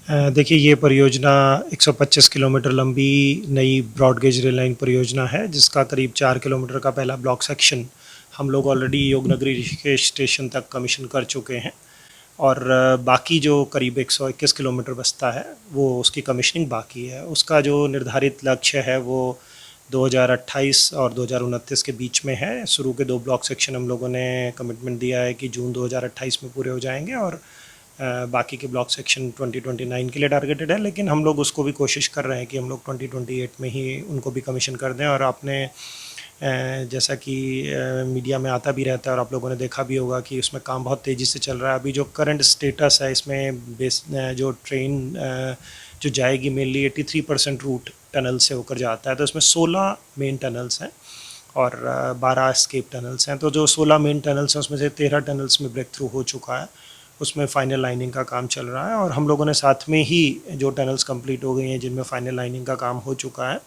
देखिए ये परियोजना 125 किलोमीटर लंबी नई ब्रॉड गेज रेल लाइन परियोजना है, जिसका करीब 4 किलोमीटर का पहला ब्लॉक सेक्शन हम लोग ऑलरेडी योगनगरी ऋषिकेश स्टेशन तक कमीशन कर चुके हैं। और बाकी जो करीब 121 किलोमीटर बचता है वो उसकी कमीशनिंग बाकी है। उसका जो निर्धारित लक्ष्य है वो 2028 और 2029 के बीच में है। शुरू के 2 ब्लॉक सेक्शन हम लोगों ने कमिटमेंट दिया है कि जून 2028 में पूरे हो जाएंगे, और बाकी के ब्लॉक सेक्शन 2029 के लिए टारगेटेड है। लेकिन हम लोग उसको भी कोशिश कर रहे हैं कि हम लोग 2028 में ही उनको भी कमीशन कर दें। और आपने जैसा कि मीडिया में आता भी रहता है और आप लोगों ने देखा भी होगा कि उसमें काम बहुत तेज़ी से चल रहा है। अभी जो करंट स्टेटस है इसमें जो ट्रेन जो जाएगी मेनली 83% रूट टनल से होकर जाता है। तो इसमें 16 मेन टनल्स हैं और 12 एस्केप टनल्स हैं। तो जो 16 मेन टनल्स हैं उसमें से 13 टनल्स में ब्रेक थ्रू हो चुका है, उसमें फाइनल लाइनिंग का काम चल रहा है। और हम लोगों ने साथ में ही जो टनल्स कंप्लीट हो गई हैं जिनमें फाइनल लाइनिंग का काम हो चुका है,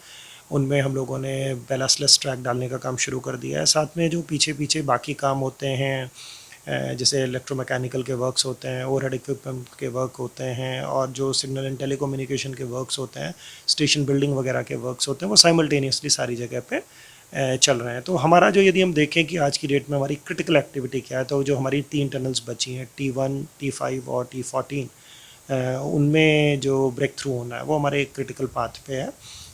उनमें हम लोगों ने बैलास्टलेस ट्रैक डालने का काम शुरू कर दिया है। साथ में जो पीछे पीछे बाकी काम होते हैं, जैसे इलेक्ट्रोमैकेनिकल के वर्क्स होते हैं, ओवरहेड इक्विपमेंट के वर्क होते हैं, और जो सिग्नल एंड टेलीकम्युनिकेशन के वर्क्स होते हैं, स्टेशन बिल्डिंग वगैरह के वर्क्स होते हैं, वो साइमल्टेनियसली सारी जगह पे चल रहे हैं। तो हमारा जो, यदि हम देखें कि आज की डेट में हमारी क्रिटिकल एक्टिविटी क्या है, तो जो हमारी 3 टनल्स बची हैं, T1, T5 और T14, उनमें जो ब्रेक थ्रू होना है वो हमारे एक क्रिटिकल पाथ पे है।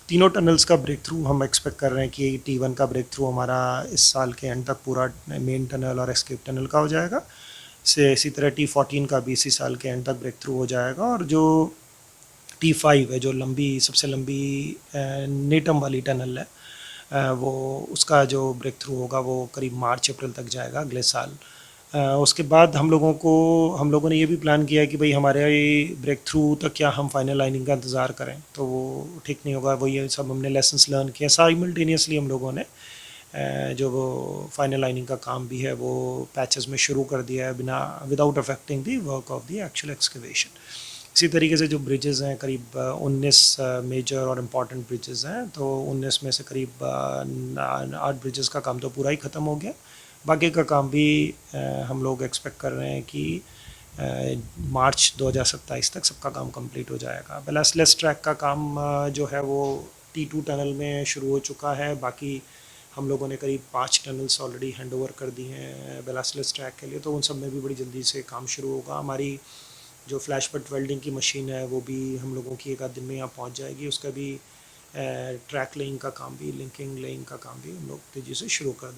तीनों टनल्स का ब्रेक थ्रू हम एक्सपेक्ट कर रहे हैं कि T1 का ब्रेक थ्रू हमारा इस साल के एंड तक पूरा मेन टनल और एस्केप टनल का हो जाएगा। से इसी तरह T14 का भी इसी साल के एंड तक ब्रेक थ्रू हो जाएगा। और जो T5 है, जो सबसे लंबी नेटम वाली टनल है, वो उसका जो ब्रेक थ्रू होगा वो करीब मार्च अप्रैल तक जाएगा अगले साल। उसके बाद हम लोगों ने ये भी प्लान किया है कि भाई हमारे ब्रेक थ्रू तक क्या हम फाइनल लाइनिंग का इंतज़ार करें, तो वो ठीक नहीं होगा। वो ये सब हमने लेसन्स लर्न किए। साइमल्टेनियसली हम लोगों ने जो वो फाइनल लाइनिंग का काम भी है वो पैचेस में शुरू कर दिया है, बिना without affecting the work of the actual excavation. इसी तरीके से जो ब्रिजेज़ हैं, करीब 19 मेजर और इम्पॉर्टेंट ब्रिजेज़ हैं, तो 19 में से करीब 8 ब्रिजेज़ का काम तो पूरा ही ख़त्म हो गया। बाकी का काम भी हम लोग एक्सपेक्ट कर रहे हैं कि मार्च 2027 तक सबका काम कंप्लीट हो जाएगा। बैलास्टलेस ट्रैक का काम जो है वो T2 टनल में शुरू हो चुका है। बाकी हम लोगों ने करीब 5 टनल्स ऑलरेडी हैंड ओवर कर दी हैं बैलास्टलेस ट्रैक के लिए, तो उन सब में भी बड़ी जल्दी से काम शुरू होगा। हमारी जो फ्लैश बट वेल्डिंग की मशीन है वो भी हम लोगों की एक आध दिन में यहाँ पहुँच जाएगी। उसका भी ट्रैक लेइंग का काम भी, लिंकिंग लेइंग का काम भी हम लोग तेज़ी से शुरू कर दें।